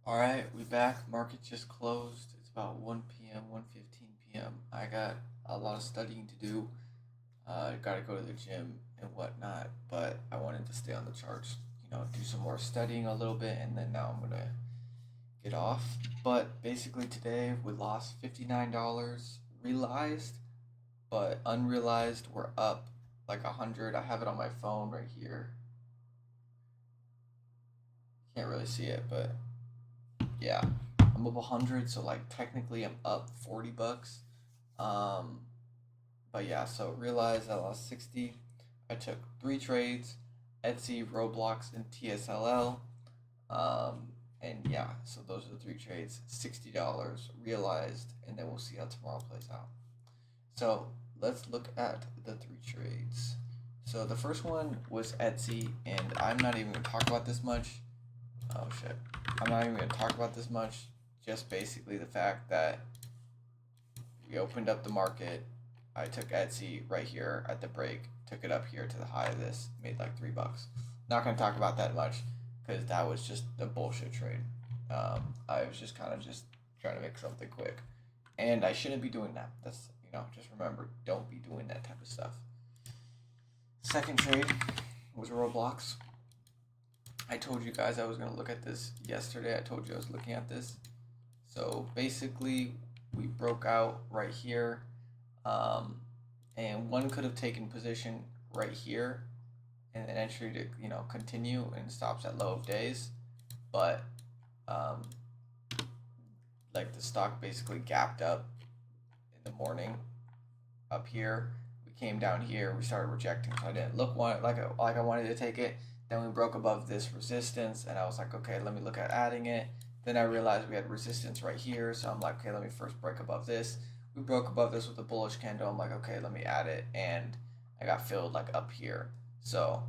All right, we back. Market just closed. It's about 1 p.m., 1:15 p.m. I got a lot of studying to do. Got to go to the gym and whatnot, but I wanted to stay on the charts, do some more studying a little bit, and then now I'm going to get off. But basically, today we lost $59 realized, but unrealized we're up like 100. I have it on my phone right here. Can't really see it, but yeah, I'm up 100, so like technically I'm up $40. Um, but yeah, so realized I lost 60. I took three trades: Etsy, Roblox, and TSLL. And yeah, so those are the three trades. $60 realized, and then we'll see how tomorrow plays out. So let's look at the three trades. So the first one was Etsy, and I'm not even gonna talk about this much. Oh shit. I'm not even gonna talk about this much. Just basically the fact that we opened up the market. I took Etsy right here at the break, took it up here to the high of this, made like $3. Not gonna talk about that much because that was just a bullshit trade. I was just kind of just trying to make something quick, and I shouldn't be doing that. That's just remember, don't be doing that type of stuff. Second trade was Roblox. I told you guys I was gonna look at this yesterday. I told you I was looking at this. So basically, we broke out right here, um, and one could have taken position right here, and an entry to continue and stops at low of days, but um, like the stock basically gapped up in the morning up here. We came down here. We started rejecting, so I didn't look like I wanted to take it. Then we broke above this resistance, and I was like, okay, let me look at adding it. Then I realized we had resistance right here, so I'm like, okay, let me first break above this. We broke above this with a bullish candle. I'm like, okay, let me add it, and I got filled like up here. So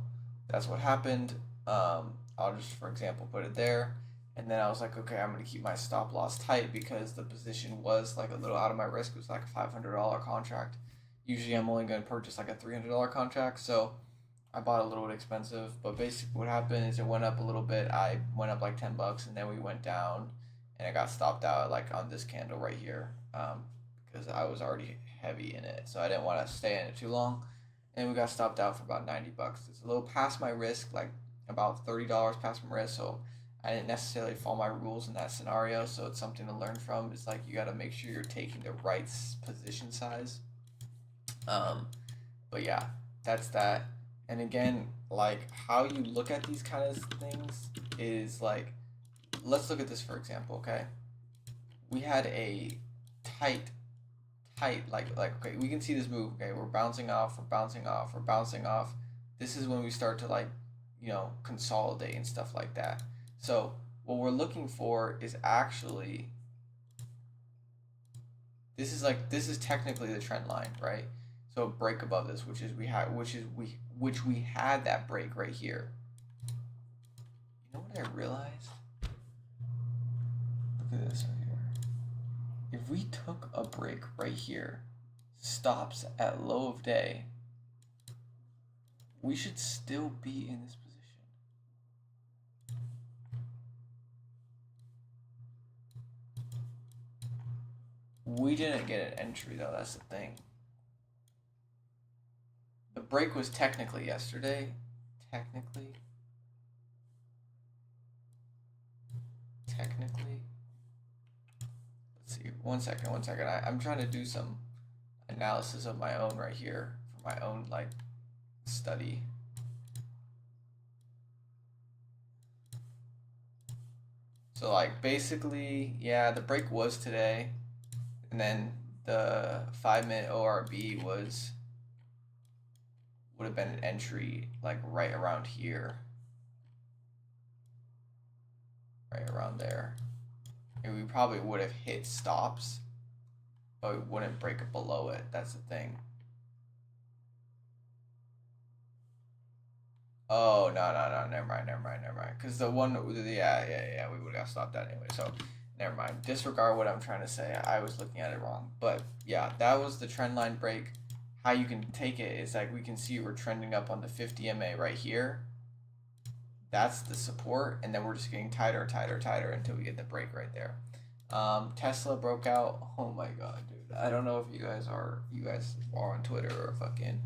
that's what happened. I'll just, for example, put it there. And then I was like, okay, I'm gonna keep my stop loss tight because the position was like a little out of my risk. It was like a $500 contract. Usually, I'm only gonna purchase like a $300 contract, so I bought a little bit expensive. But basically, what happened is it went up a little bit. I went up like $10, and then we went down, and I got stopped out like on this candle right here, because I was already heavy in it, so I didn't want to stay in it too long. And we got stopped out for about $90. It's a little past my risk, like about $30 past my risk, so I didn't necessarily follow my rules in that scenario, so it's something to learn from. It's like you got to make sure you're taking the right position size. Um, but yeah, that's that. And again, like how you look at these kind of things is like, let's look at this for example. Okay, we had a tight, like okay, we can see this move. Okay, we're bouncing off, we're bouncing off, we're bouncing off. This is when we start to like, consolidate and stuff like that. So what we're looking for is actually this is technically the trend line, right? So a break above this, which we had that break right here. You know what I realized? Look at this right here. If we took a break right here, stops at low of day, we should still be in this position. We didn't get an entry though, that's the thing. The break was technically yesterday. Technically. Technically. Let's see. One second, one second. I'm trying to do some analysis of my own right here for my own like study. So like basically, yeah, the break was today, and then the 5 minute ORB would have been an entry like right around here, right around there, and we probably would have hit stops, but we wouldn't break it below it. That's the thing. Oh no, never mind, never mind, never mind. Because the one, yeah, we would have stopped that anyway. So never mind. Disregard what I'm trying to say. I was looking at it wrong. But yeah, that was the trend line break. How you can take it is like we can see we're trending up on the 50 MA right here. That's the support, and then we're just getting tighter, tighter, tighter until we get the break right there. Tesla broke out. Oh my god, dude! I don't know if you guys are on Twitter or fucking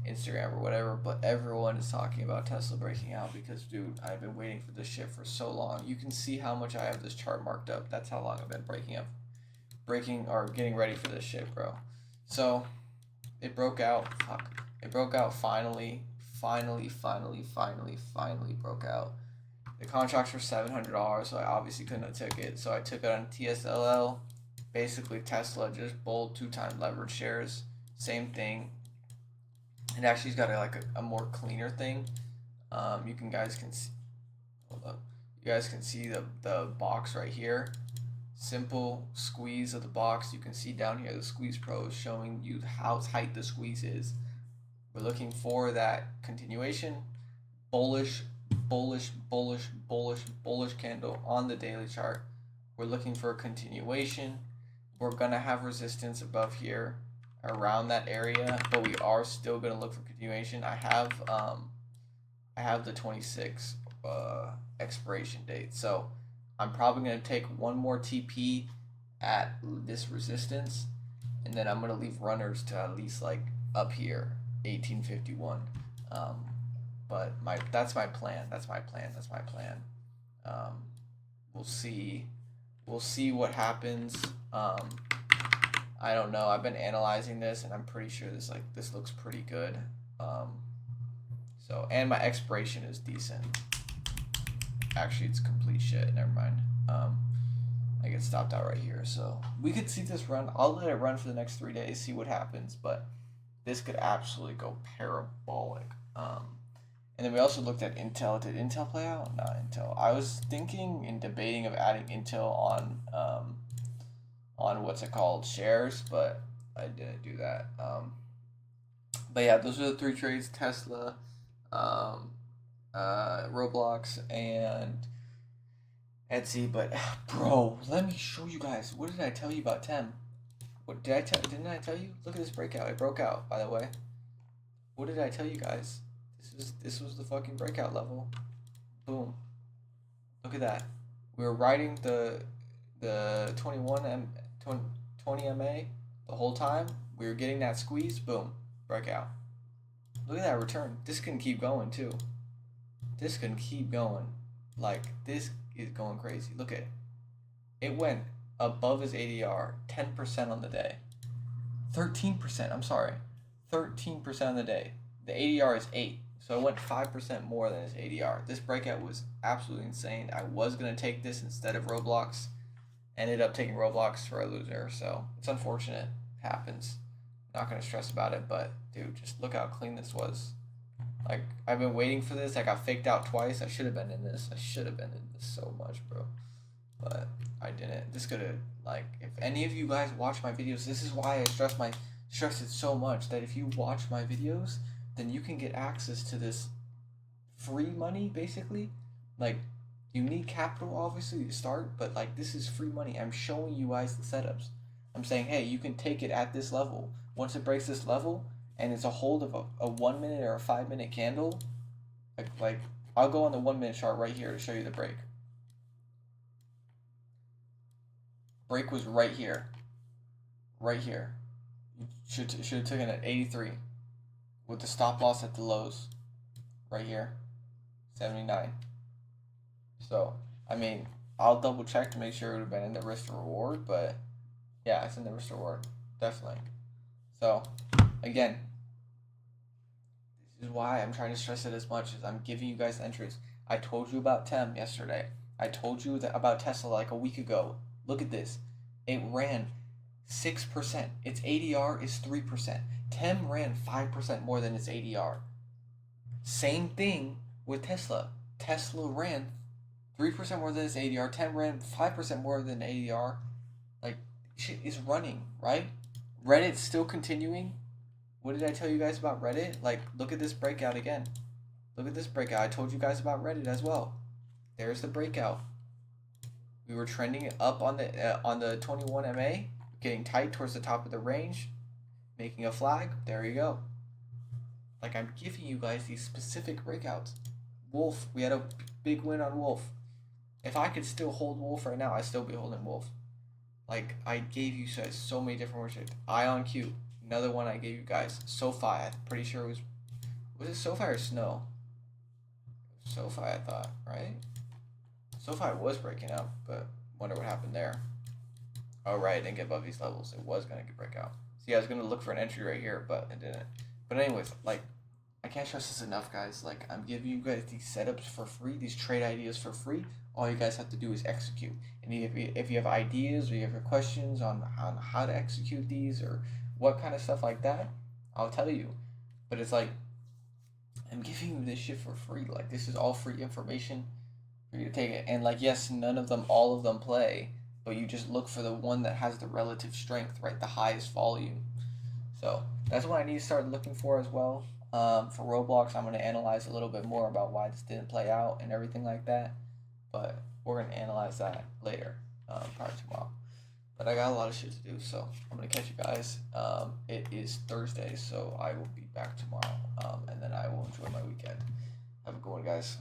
Instagram or whatever, but everyone is talking about Tesla breaking out because, dude, I've been waiting for this shit for so long. You can see how much I have this chart marked up. That's how long I've been breaking or getting ready for this shit, bro. So it broke out. Fuck. It broke out finally. Finally broke out. The contracts were $700, so I obviously couldn't have took it. So I took it on TSLL. Basically, Tesla just bought 2-time leverage shares. Same thing. It actually's got a more cleaner thing. You guys can see. Hold up. You guys can see the box right here. Simple squeeze of the box. You can see down here the squeeze pro is showing you how tight the squeeze is. We're looking for that continuation, bullish candle on the daily chart. We're looking for a continuation. We're gonna have resistance above here around that area, but we are still gonna look for continuation. I have the 26 expiration date, so I'm probably gonna take one more TP at this resistance, and then I'm gonna leave runners to at least like up here 1851. But that's my plan. We'll see. We'll see what happens. I don't know. I've been analyzing this, and I'm pretty sure this looks pretty good. So, and my expiration is decent. Actually, it's complete shit. Never mind. I get stopped out right here, so we could see this run. I'll let it run for the next 3 days, see what happens, but this could absolutely go parabolic. And then we also looked at Intel. Did Intel play out? Not Intel. I was thinking and debating of adding Intel on what's it called, shares, but I didn't do that. But yeah, those are the 3 trades: Tesla, Roblox, and Etsy. But bro, let me show you guys. What did I tell you about Tem? What did I tell? Didn't I tell you? Look at this breakout. It broke out, by the way. What did I tell you guys? This was the fucking breakout level. Boom. Look at that. We were riding the 20 MA the whole time. We were getting that squeeze. Boom. Breakout. Look at that return. This can keep going too. This can keep going. Like, this is going crazy. Look at it. It went above his ADR 10% on the day. 13%. I'm sorry. 13% on the day. The ADR is 8. So it went 5% more than his ADR. This breakout was absolutely insane. I was going to take this instead of Roblox. Ended up taking Roblox for a loser. So it's unfortunate. It happens. Not going to stress about it. But, dude, just look how clean this was. Like, I've been waiting for this. I got faked out twice. I should have been in this. So much, bro. But I didn't. This could have, like, if any of you guys watch my videos, this is why I stress it so much, that if you watch my videos, then you can get access to this free money, basically. Like, you need capital, obviously, to start, but, like, this is free money. I'm showing you guys the setups. I'm saying, hey, you can take it at this level. Once it breaks this level, and it's a hold of a 1 minute or a 5 minute candle, like I'll go on the 1 minute chart right here to show you the break. Break was right here. Right here. You should have taken it at 83. With the stop loss at the lows. Right here. 79. So, I mean, I'll double check to make sure it would have been in the risk to reward, but yeah, it's in the risk to reward. Definitely. So, again, this is why I'm trying to stress it as much as I'm giving you guys entries. I told you about Tem yesterday. I told you about Tesla like a week ago. Look at this. It ran 6%. Its ADR is 3%. Tem ran 5% more than its ADR. Same thing with Tesla. Tesla ran 3% more than its ADR. Tem ran 5% more than ADR. Like, shit is running, right? Reddit's still continuing. What did I tell you guys about Reddit? Like, look at this breakout again. Look at this breakout. I told you guys about Reddit as well. There's the breakout. We were trending up on the 21 MA, getting tight towards the top of the range, making a flag. There you go. Like, I'm giving you guys these specific breakouts. Wolf. We had a big win on Wolf. If I could still hold Wolf right now, I'd still be holding Wolf. Like, I gave you guys so many different words. Ion Q, another one I gave you guys. SoFi, I'm pretty sure it was it SoFi or Snow? SoFi, I thought, right? SoFi was breaking up, but wonder what happened there. Oh, right, it didn't get above these levels. It was going to break out. See, I was going to look for an entry right here, but it didn't. But anyways, like, I can't stress this enough, guys. Like, I'm giving you guys these setups for free, these trade ideas for free. All you guys have to do is execute. And if you have ideas or you have questions on how to execute these or what kind of stuff like that, I'll tell you. But it's like, I'm giving you this shit for free. Like, this is all free information for you to take it. And, like, yes, all of them play, but you just look for the one that has the relative strength, right? The highest volume. So that's what I need to start looking for as well. For Roblox, I'm going to analyze a little bit more about why this didn't play out and everything like that. But we're going to analyze that later, probably tomorrow. But I got a lot of shit to do, so I'm going to catch you guys. It is Thursday, so I will be back tomorrow, and then I will enjoy my weekend. Have a good one, guys.